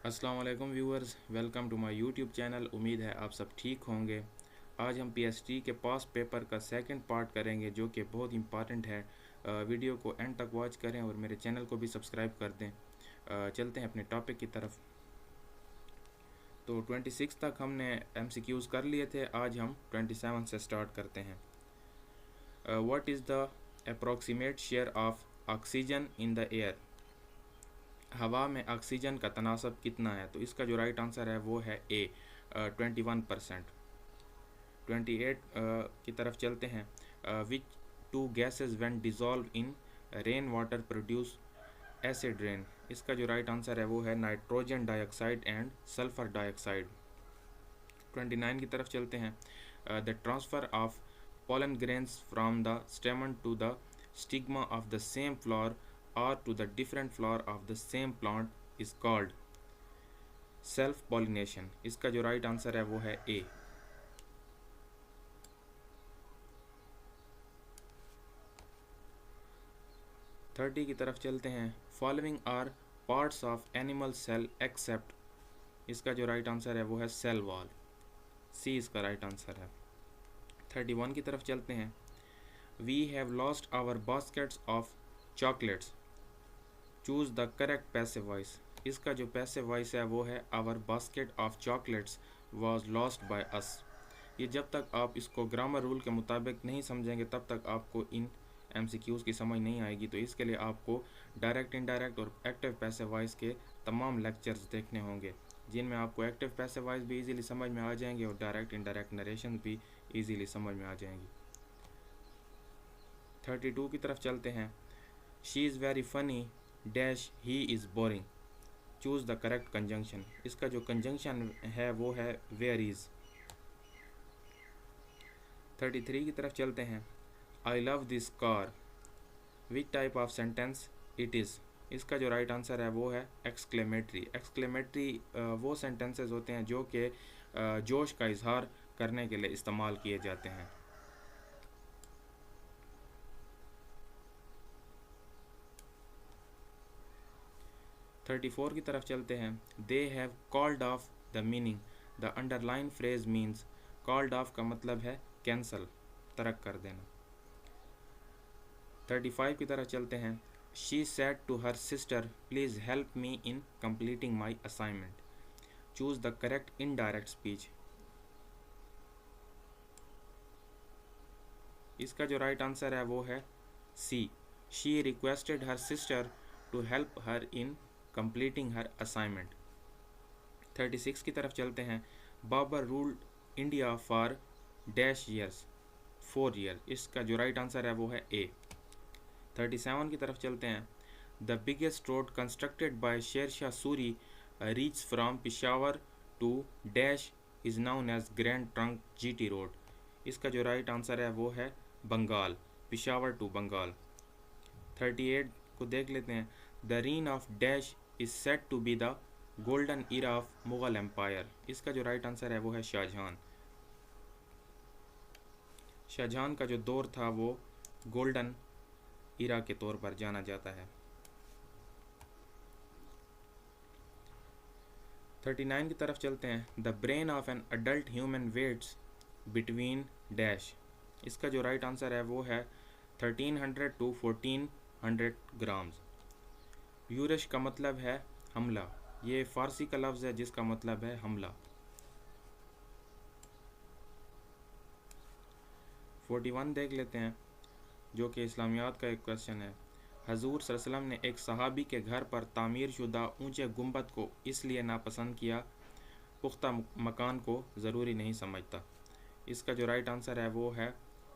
अस्सलाम वालेकुम viewers, welcome to my YouTube channel. उम्मीद है आप सब ठीक होंगे। आज हम पीएचडी के पास पेपर का सेकंड पार्ट करेंगे जो कि बहुत इंपॉर्टेंट है। वीडियो को एंड तक वॉच करें और मेरे चैनल को भी सब्सक्राइब कर दें। चलते हैं अपने टॉपिक की तरफ। तो 26 तक हमने एमसीक्यूज़ कर लिए थे, आज हम 27 से स्टार्ट करते हैं। What is the approximate share of oxygen in the air? हवा में ऑक्सीजन का तनासब कितना है? तो इसका जो राइट आंसर है वो है ए, 21%। 28 की तरफ चलते हैं। Which two gases when dissolve in rain water produce acid rain? इसका जो राइट आंसर है वो है nitrogen dioxide and sulphur dioxide. 29 की तरफ चलते हैं। The transfer of pollen grains from the stamen to the stigma of the same flower or to the different flower of the same plant is called self pollination। इसका जो right answer है वो है ए। Thirty की तरफ चलते हैं। Following are parts of animal cell except? इसका जो राइट आंसर है वो है सेल वॉल, सी इसका राइट आंसर है। 31 की तरफ चलते हैं। We have lost our baskets of chocolates, choose the correct passive voice. इसका जो पैसिव वॉइस है वो है our basket of chocolates was lost by us. ये जब तक आप इसको ग्रामर रूल के मुताबिक नहीं समझेंगे तब तक आपको इन एमसीक्यूज़ की समझ नहीं आएगी। तो इसके लिए आपको डायरेक्ट, इनडायरेक्ट और एक्टिव पैसिव वॉइस के तमाम लेक्चर्स देखने होंगे, जिनमें आपको एक्टिव पैसिव वॉइस भी इजीली समझ में आ जाएंगे और डायरेक्ट इंडायरेक्ट नरेशन भी इजीली समझ में आ जाएंगी। 32 की तरफ चलते हैं। She is very funny dash he is boring, choose the correct conjunction. इसका जो कंजंक्शन है वो है वेयर इज़। 33 की तरफ चलते हैं। I love this car, which type of sentence it is? इसका जो राइट आंसर है वो है एक्सक्लेमेटरी। एक्सक्लेमेटरी वो सेंटेंसेस होते हैं जो कि जोश का इजहार करने के लिए इस्तेमाल किए जाते हैं। थर्टी फोर की तरफ चलते हैं। They have called off the meaning, the underline phrase means. Called off का मतलब है कैंसल, तर्क कर देना। 35 की तरफ चलते हैं। She said to her sister please help me in completing my assignment, choose the correct indirect speech. इसका जो राइट आंसर है वो है C, she requested her sister to help her in completing her assignment. 36 की तरफ चलते हैं। Babur ruled India for dash years, 4 year. इसका जो राइट आंसर है वो है ए। 37 की तरफ चलते हैं। The biggest road constructed by Sher Shah Suri reach from Peshawar to dash is known as Grand Trunk GT road. इसका जो राइट आंसर है वो है बंगाल, पिशावर टू बंगाल। 38 को देख लेते हैं। The reign of dash is set to be the golden era of Mughal empire. इसका जो राइट आंसर है वो है शाहजहां। शाहजहां का जो दौर था वो गोल्डन ईरा के तौर पर जाना जाता है। 39 की तरफ चलते हैं। The brain of an adult human weights between dash. इसका जो राइट आंसर है वो है 1300 टू 1400 ग्राम्स। यूरश का मतलब है हमला, ये फ़ारसी का लफ्ज़ है जिसका मतलब है हमला। 41 देख लेते हैं जो कि इस्लामियात का एक क्वेश्चन है। हजूर सल्लल्लाहु अलैहि वसल्लम ने एक सहाबी के घर पर तामीर शुदा ऊंचे गुंबद को इसलिए नापसंद किया, पुख्ता मकान को ज़रूरी नहीं समझता। इसका जो राइट आंसर है वो है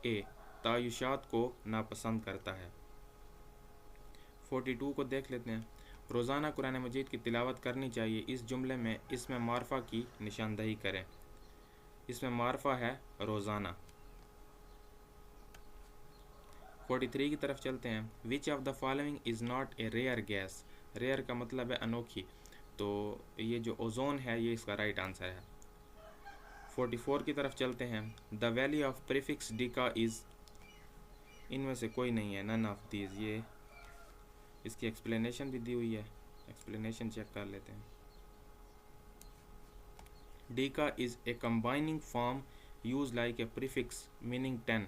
ए, तायुशात को नापसंद करता है। 42 को देख लेते हैं। रोज़ाना कुरान मजीद की तिलावत करनी चाहिए, इस जुमले में इसमें मारफा की निशानदही करें। इसमें मारफा है रोज़ाना। 43 की तरफ चलते हैं। Which of the following is not a rare gas? Rare का मतलब है अनोखी, तो ये जो ओजोन है ये इसका राइट आंसर है। 44 की तरफ चलते हैं। The value of prefix deca is, इनमें से कोई नहीं है, नन ऑफ दीज। ये इसकी एक्सप्लेनेशन भी दी हुई है, एक्सप्लेनेशन चेक कर लेते हैं। Deka is a combining form used like a prefix meaning 10.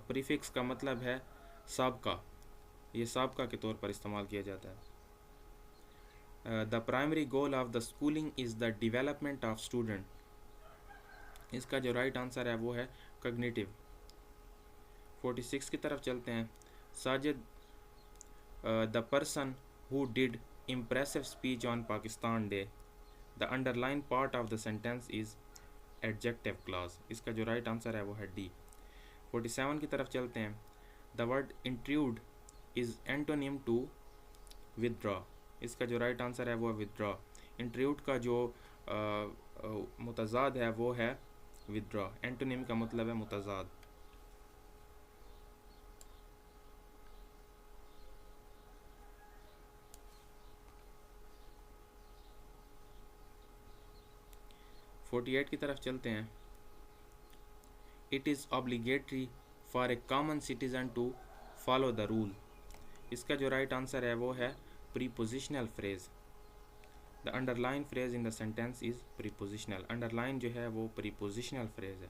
Prefix का मतलब है साबका, ये साबका के तौर पर इस्तेमाल किया जाता है। The primary goal of the schooling is the development of student, इसका जो राइट आंसर है वो है कॉग्निटिव। 46 की तरफ चलते हैं। Sajid, the person who did impressive speech on Pakistan Day, the underlined part of the sentence is adjective clause, इसका जो राइट आंसर है वो है डी। 47 की तरफ चलते हैं। The word intrude is antonym to withdraw, इसका जो राइट आंसर है वो है withdraw। intrude का जो मुतज़ाद है वो है withdraw, एंटोनिम का मतलब है मुतज़ाद। (48) की तरफ चलते हैं। It is obligatory for a common citizen to follow the rule, इसका जो राइट आंसर है वो है prepositional phrase. The underline phrase in the sentence is prepositional, underline जो है वो प्रीपोजिशनल फ्रेज है।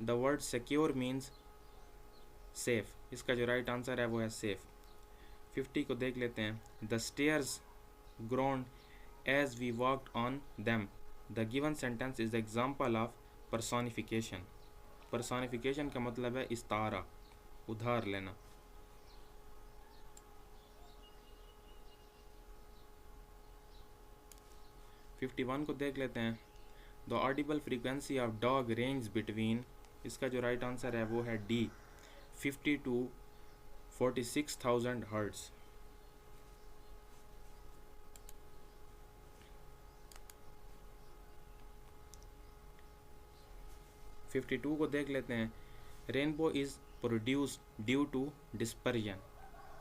The word secure means safe, इसका जो राइट आंसर है वो है सेफ। 50 को देख लेते हैं। The stairs grown as we walked on them, the given sentence is the example of personification, personification का मतलब है इस्तारा, उधार लेना। (51) को देख लेते हैं। The audible frequency of dog range between, इसका जो राइट आंसर है वो है डी, 50 to 46,000 हर्ट्ज। (52) को देख लेते हैं। Rainbow is produced due to dispersion,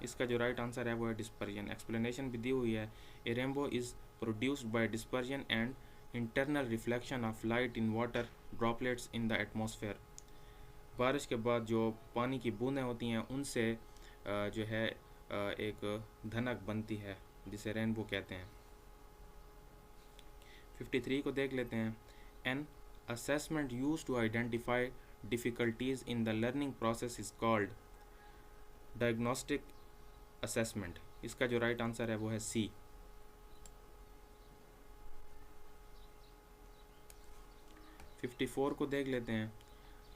इसका जो राइट आंसर है वो है डिस्पर्जन। एक्सप्लेनेशन भी दी हुई है। A rainbow is produced by dispersion and internal reflection of light in water droplets in the atmosphere, बारिश के बाद जो पानी की बूंदें होती हैं उनसे जो है एक धनक बनती है जिसे रेनबो कहते हैं। 53 को देख लेते हैं। An assessment used to identify difficulties in the learning process is called diagnostic assessment, इसका जो राइट आंसर है वो है सी। 54 को देख लेते हैं।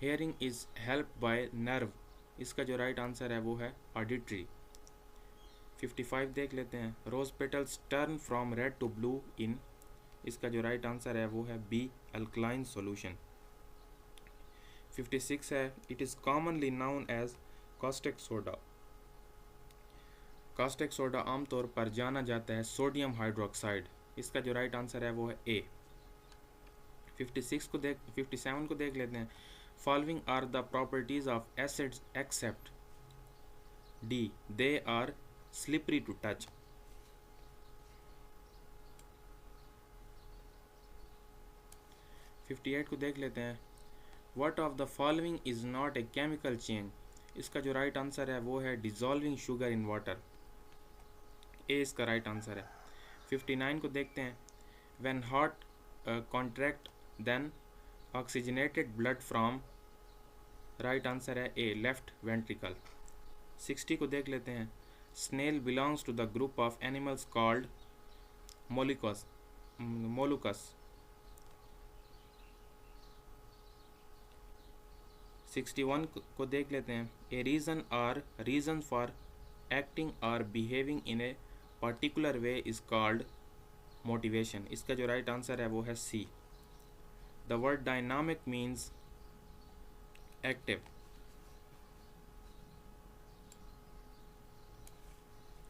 hearing is helped by nerve, इसका जो राइट आंसर है वो है auditory। 55 देख लेते हैं। rose petals turn from red to blue in, इसका जो राइट आंसर है वो है बी, अल्कलाइन सॉल्यूशन। 56 है। It is commonly known as caustic soda, caustic soda आमतौर पर जाना जाता है सोडियम हाइड्रोक्साइड, इसका जो राइट आंसर है वो है ए। 57 को देख लेते हैं। Following are the properties of acids except D, they are slippery to touch. 58 को देख लेते हैं। What of the following is not a chemical change, इसका जो राइट आंसर है वो है dissolving sugar in water, A इसका राइट आंसर है। 59 को देखते हैं। When heart contract then oxygenated blood from, right answer है ए, लेफ्ट वेंट्रिकल। 60 को देख लेते हैं। Snail belongs to the group of animals called molluscs. 61 को देख लेते हैं। A reason or reason for acting or behaving in a particular way is called motivation, इसका जो राइट आंसर है वो है C. The word dynamic means active.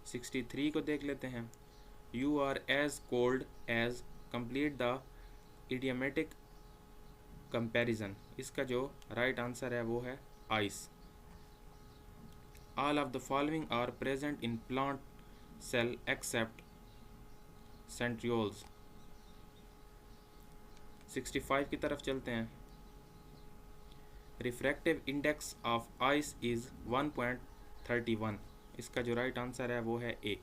63 को देख लेते हैं। You are as cold as, complete the idiomatic comparison, इसका जो राइट आंसर है वो है ice. All of the following are present in plant cell except centrioles. 65 की तरफ चलते हैं। Refractive index of ice is 1.31, इसका जो राइट आंसर है वो है ए।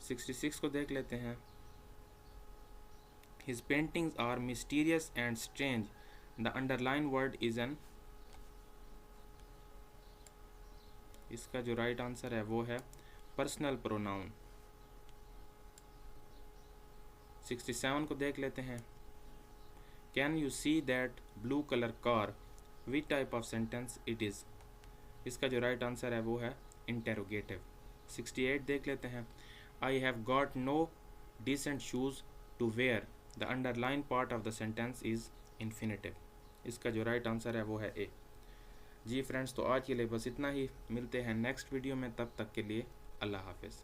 66 को देख लेते हैं। His paintings are mysterious and strange. The underlined word is an, इसका जो राइट आंसर है वो है पर्सनल प्रोनाउन। 67 को देख लेते हैं। Can you see that blue colour car, which type of sentence it is, इसका जो राइट आंसर है वो है इंटेरोगेटिव। 68 देख लेते हैं। I have got no decent shoes to wear, the underline part of the sentence is infinitive, इसका जो राइट आंसर है वो है ए। जी फ्रेंड्स, तो आज के लिए बस इतना ही। मिलते हैं नेक्स्ट वीडियो में, तब तक के लिए अल्लाह हाफिज़।